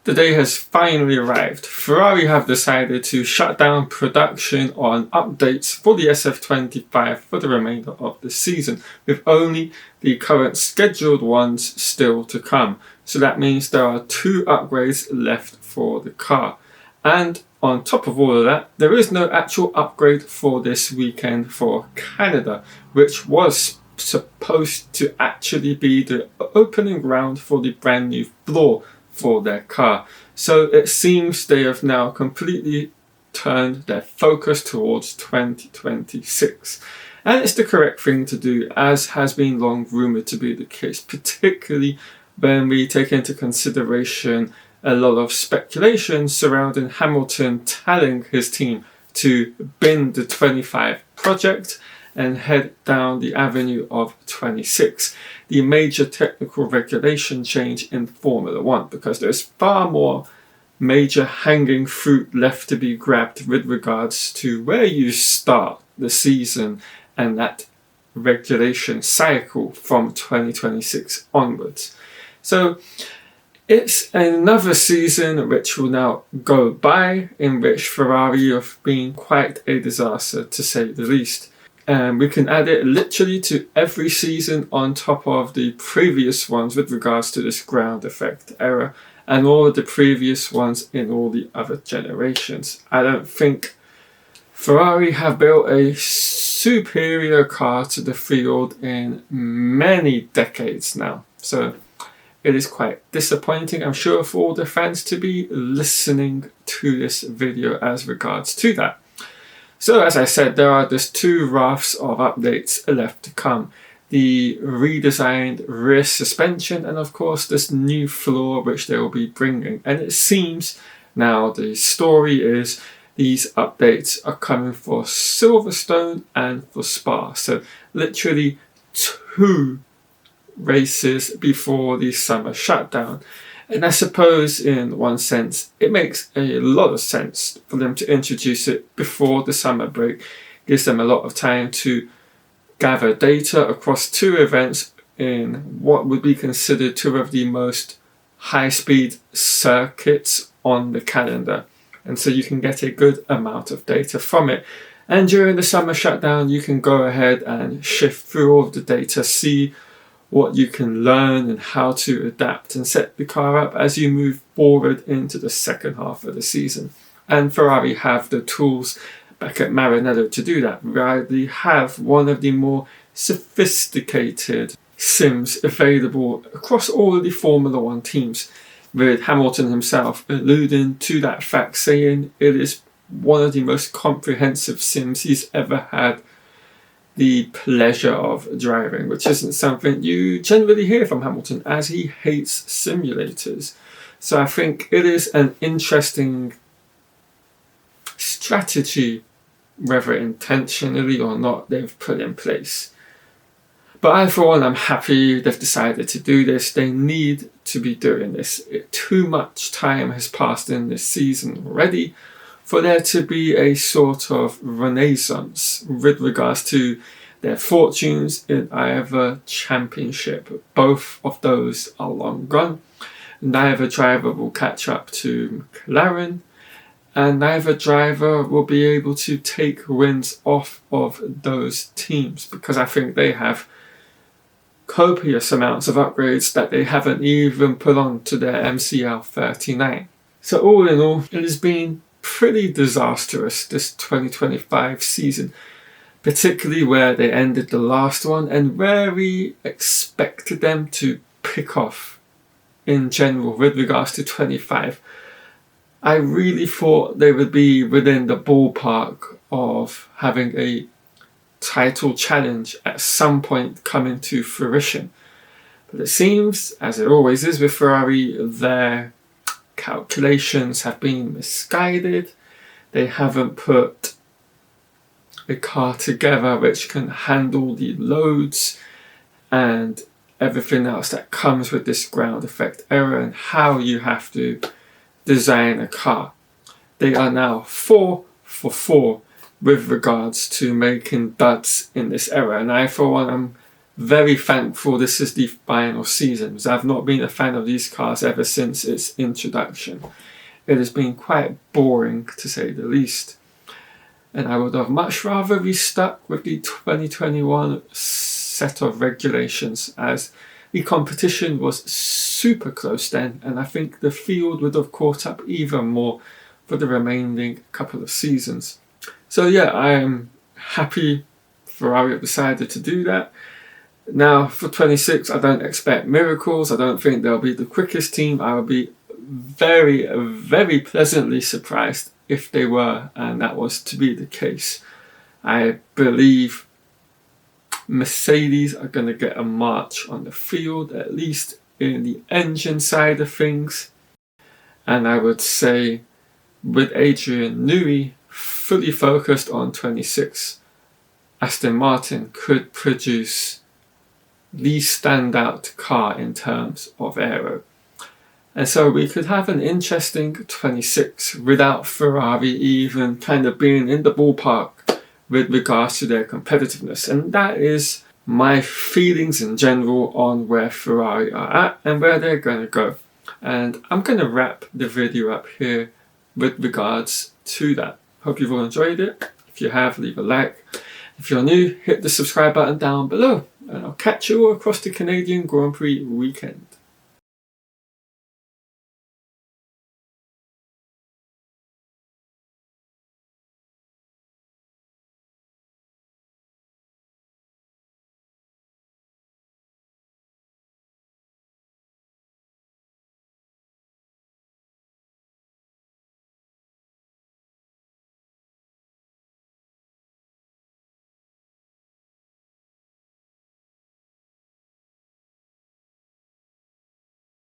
The day has finally arrived. Ferrari have decided to shut down production on updates for the SF-25 for the remainder of the season, with only the current scheduled ones still to come. So that means there are 2 upgrades left for the car. And on top of all of that, there is no actual upgrade for this weekend for Canada, which was supposed to actually be the opening round for the brand new floor for their car. So it seems they have now completely turned their focus towards 2026. And it's the correct thing to do, as has been long rumoured to be the case, particularly when we take into consideration a lot of speculation surrounding Hamilton telling his team to bin the 25 project and head down the avenue of 26, the major technical regulation change in Formula 1, because there's far more major hanging fruit left to be grabbed with regards to where you start the season and that regulation cycle from 2026 onwards. So it's another season which will now go by, in which Ferrari have been quite a disaster, to say the least. And we can add it literally to every season on top of the previous ones with regards to this ground effect error, and all of the previous ones in all the other generations. I don't think Ferrari have built a superior car to the field in many decades now. So it is quite disappointing, I'm sure, for all the fans to be listening to this video as regards to that. So as I said, there are just 2 rafts of updates left to come. The redesigned rear suspension and of course this new floor which they will be bringing. And it seems now the story is these updates are coming for Silverstone and for Spa. So literally 2 races before the summer shutdown. And I suppose in one sense it makes a lot of sense for them to introduce it before the summer break. Gives them a lot of time to gather data across 2 events in what would be considered 2 of the most high-speed circuits on the calendar. And so you can get a good amount of data from it. And during the summer shutdown you can go ahead and shift through all of the data, see what you can learn and how to adapt and set the car up as you move forward into the second half of the season. And Ferrari have the tools back at Maranello to do that. They have one of the more sophisticated sims available across all of the Formula 1 teams, with Hamilton himself alluding to that fact, saying it is one of the most comprehensive sims he's ever had the pleasure of driving, which isn't something you generally hear from Hamilton, as he hates simulators. So I think it is an interesting strategy, whether intentionally or not, they've put in place. But I, for one, I'm happy they've decided to do this. They need to be doing this. Too much time has passed in this season already for there to be a sort of renaissance with regards to their fortunes in either championship. Both of those are long gone. Neither driver will catch up to McLaren, and neither driver will be able to take wins off of those teams, because I think they have copious amounts of upgrades that they haven't even put on to their MCL 39. So all in all, it has been pretty disastrous this 2025 season, particularly where they ended the last one and where we expected them to pick off in general with regards to 25. I really thought they would be within the ballpark of having a title challenge at some point coming to fruition. But it seems, as it always is with Ferrari, their calculations have been misguided. They haven't put a car together which can handle the loads and everything else that comes with this ground effect error and how you have to design a car. They are now 4 for 4 with regards to making duds in this era, and I, for one, am very thankful this is the final season, because I've not been a fan of these cars ever since its introduction. It has been quite boring, to say the least. And I would have much rather be stuck with the 2021 set of regulations, as the competition was super close then, and I think the field would have caught up even more for the remaining couple of seasons. So yeah, I am happy Ferrari have decided to do that. Now for 26, I don't expect miracles. I don't think they'll be the quickest team. I would be very, very pleasantly surprised if they were, and that was to be the case. I believe Mercedes are going to get a march on the field, at least in the engine side of things. And I would say with Adrian Newey fully focused on 26, Aston Martin could produce the standout car in terms of aero. And so we could have an interesting 26 without Ferrari even kind of being in the ballpark with regards to their competitiveness. And that is my feelings in general on where Ferrari are at and where they're going to go. And I'm going to wrap the video up here with regards to that. Hope you've all enjoyed it. If you have, leave a like. If you're new, hit the subscribe button down below. And I'll catch you all across the Canadian Grand Prix weekend.